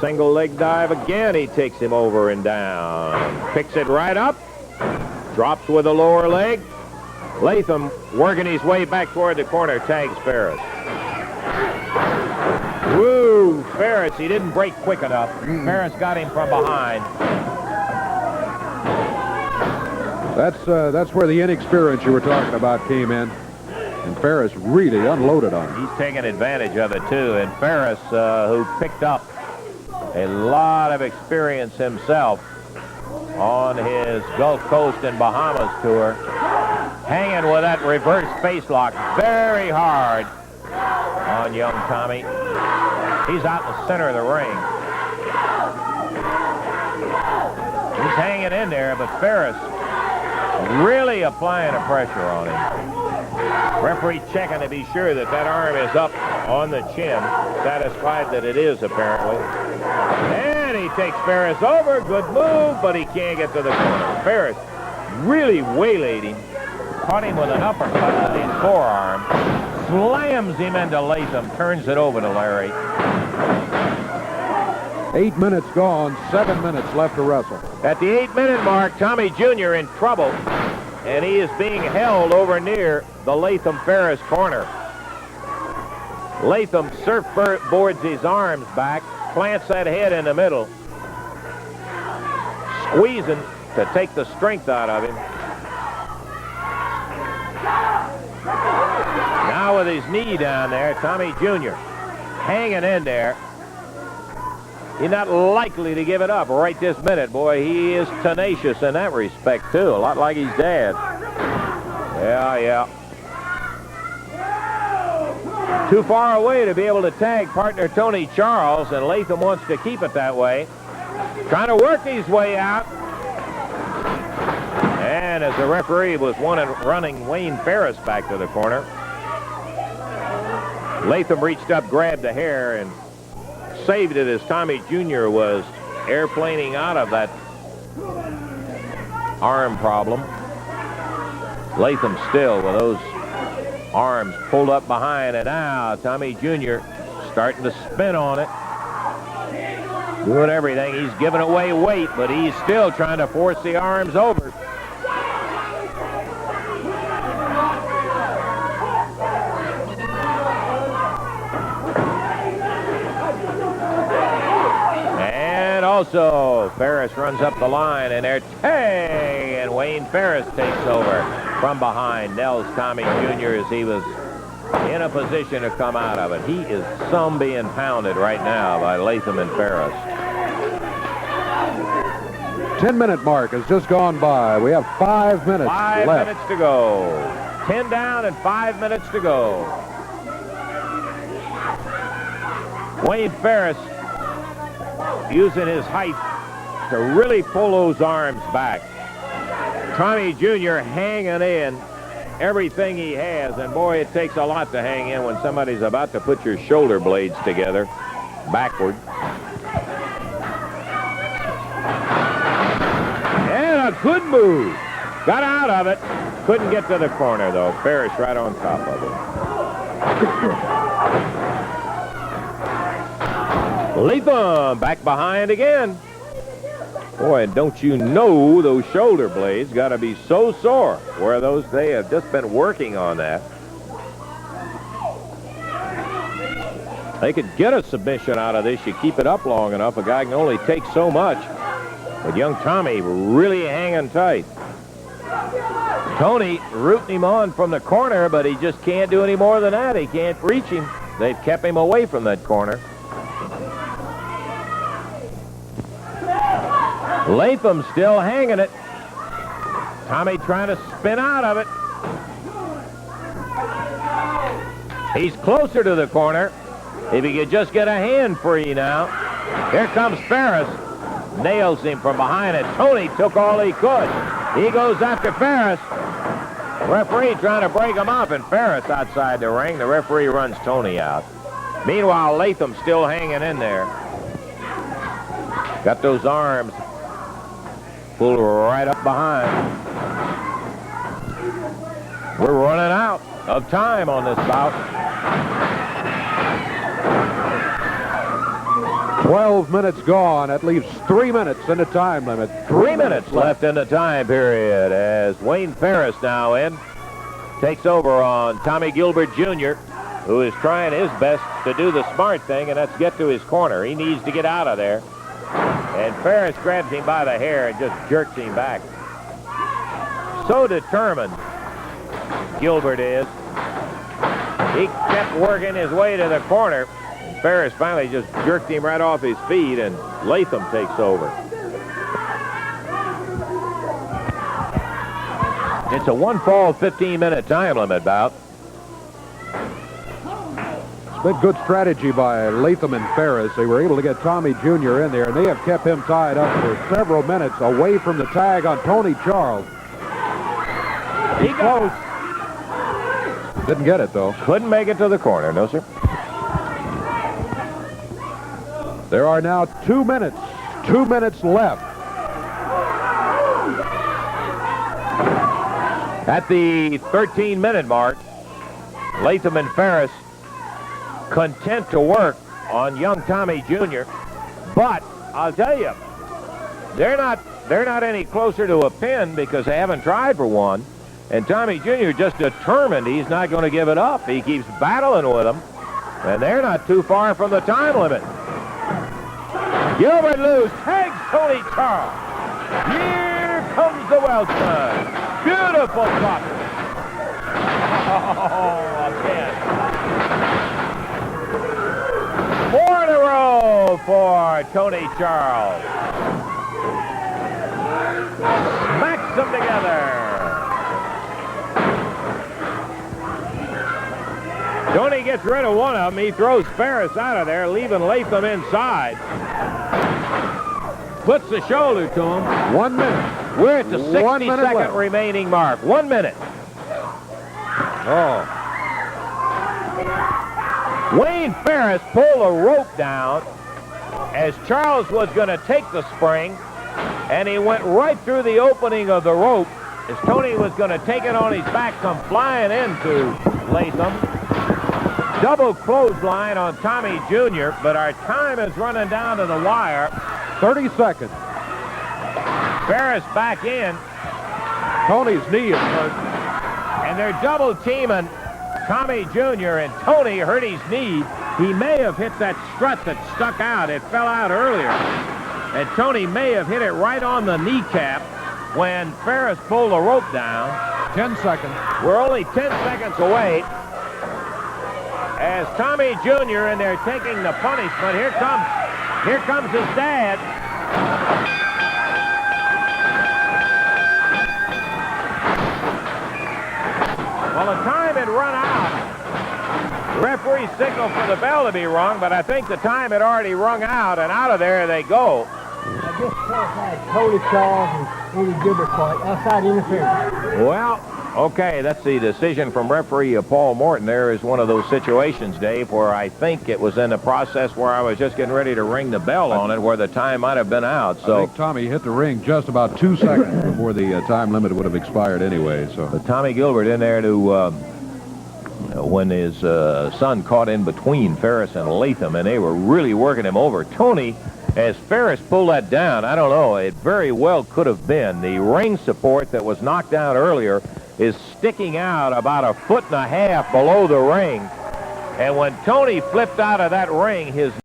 Single leg dive again. He takes him over and down. Picks it right up. Drops with the lower leg. Latham working his way back toward the corner. Tags Ferris. Woo! Ferris, he didn't break quick enough. Ferris got him from behind. That's where the inexperience you were talking about came in. And Ferris really unloaded on him. He's taking advantage of it, too. And Ferris, who picked up a lot of experience himself on his Gulf Coast and Bahamas tour, hanging with that reverse face lock very hard on young Tommy. He's out in the center of the ring. He's hanging in there, but Ferris really applying a pressure on him. Referee checking to be sure that that arm is up on the chin. Satisfied that it is, apparently. And he takes Ferris over. Good move, but he can't get to the corner. Ferris really waylaid him. Caught him with an uppercut with his forearm. Slams him into Latham. Turns it over to Larry. 8 minutes gone. 7 minutes left to wrestle. At the 8-minute mark, Tommy Jr. in trouble. And he is being held over near the Latham-Ferris corner. Latham surfboards his arms back, plants that head in the middle, squeezing to take the strength out of him. Now with his knee down there, Tommy Jr. hanging in there. He's not likely to give it up right this minute. Boy, he is tenacious in that respect, too. A lot like his dad. Yeah. Too far away to be able to tag partner Tony Charles, and Latham wants to keep it that way. Trying to work his way out. And as the referee was running Wayne Ferris back to the corner, Latham reached up, grabbed the hair, and saved it as Tommy Jr. was airplaning out of that arm problem. Latham still with those arms pulled up behind, and now Tommy Jr. starting to spin on it. Doing everything. He's giving away weight, but he's still trying to force the arms over. Also, Ferris runs up the line, and there, hey, and Wayne Ferris takes over from behind. Nels Tommy Jr. as he was in a position to come out of it. He is some being pounded right now by Latham and Ferris. 10-minute mark has just gone by. We have 5 minutes left. 5 minutes to go. 10 down and 5 minutes to go. Wayne Ferris using his height to really pull those arms back. Tommy Jr. hanging in everything he has, and boy, it takes a lot to hang in when somebody's about to put your shoulder blades together backward. And a good move. Got out of it. Couldn't get to the corner, though. Ferris right on top of it. Latham back behind again. Boy, don't you know those shoulder blades got to be so sore. Where they have just been working on that. They could get a submission out of this. You keep it up long enough. A guy can only take so much. But young Tommy really hanging tight. Tony rooting him on from the corner, but he just can't do any more than that. He can't reach him. They've kept him away from that corner. Latham still hanging it. Tommy trying to spin out of it. He's closer to the corner. If he could just get a hand free now. Here comes Ferris. Nails him from behind it. Tony took all he could. He goes after Ferris. Referee trying to break him up, and Ferris outside the ring. The referee runs Tony out. Meanwhile, Latham still hanging in there. Got those arms pulled right up behind. We're running out of time on this bout. 12 minutes gone. That leaves 3 minutes in the time limit. 3 minutes left in the time period as Wayne Ferris now takes over on Tommy Gilbert Jr., who is trying his best to do the smart thing, and that's get to his corner. He needs to get out of there. And Ferris grabs him by the hair and just jerks him back. So determined, Gilbert is. He kept working his way to the corner. Ferris finally just jerked him right off his feet, and Latham takes over. It's a one-fall, 15-minute time limit bout. It's been good strategy by Latham and Ferris. They were able to get Tommy Jr. in there, and they have kept him tied up for several minutes away from the tag on Tony Charles. He goes. Didn't get it, though. Couldn't make it to the corner, no, sir. There are now 2 minutes. 2 minutes left. At the 13-minute mark, Latham and Ferris content to work on young Tommy Jr. But I'll tell you, they're not any closer to a pin because they haven't tried for one. And Tommy Jr. just determined he's not going to give it up. He keeps battling with them, and they're not too far from the time limit. Gilbert loose, tags Tony Charles. Here comes the Welshman. Beautiful cut. Oh, again. 4 in a row for Tony Charles. Smacks them together. Tony gets rid of one of them. He throws Ferris out of there, leaving Latham inside. Puts the shoulder to him. 1 minute. We're at the 60-second remaining mark. 1 minute. Oh. Wayne Ferris pulled a rope down as Charles was going to take the spring, and he went right through the opening of the rope as Tony was going to take it on his back, come flying into Latham. Double clothesline on Tommy Jr., but our time is running down to the wire. 30 seconds. Ferris back in. Tony's knee is hurt. And they're double teaming Tommy Jr. and Tony hurt his knee. He may have hit that strut that stuck out. It fell out earlier. And Tony may have hit it right on the kneecap when Ferris pulled the rope down. 10 seconds. We're only 10 seconds away. As Tommy Jr. and they're taking the punishment. Here comes his dad. Well, the time had run out. The referee signaled for the bell to be rung, but I think the time had already rung out, and out of there they go. I guess had Tony Charles and Eddie Gilbert caught outside interference. Well, okay, that's the decision from referee Paul Morton. There is one of those situations, Dave, where I think it was in the process where I was just getting ready to ring the bell on it, where the time might have been out. So I think Tommy hit the ring just about 2 seconds before the time limit would have expired anyway. So Tommy Gilbert in there to when his son caught in between Ferris and Latham, and they were really working him over. Tony, as Ferris pulled that down, I don't know, it very well could have been the ring support that was knocked down earlier is sticking out about 1.5 feet below the ring. And when Tony flipped out of that ring, his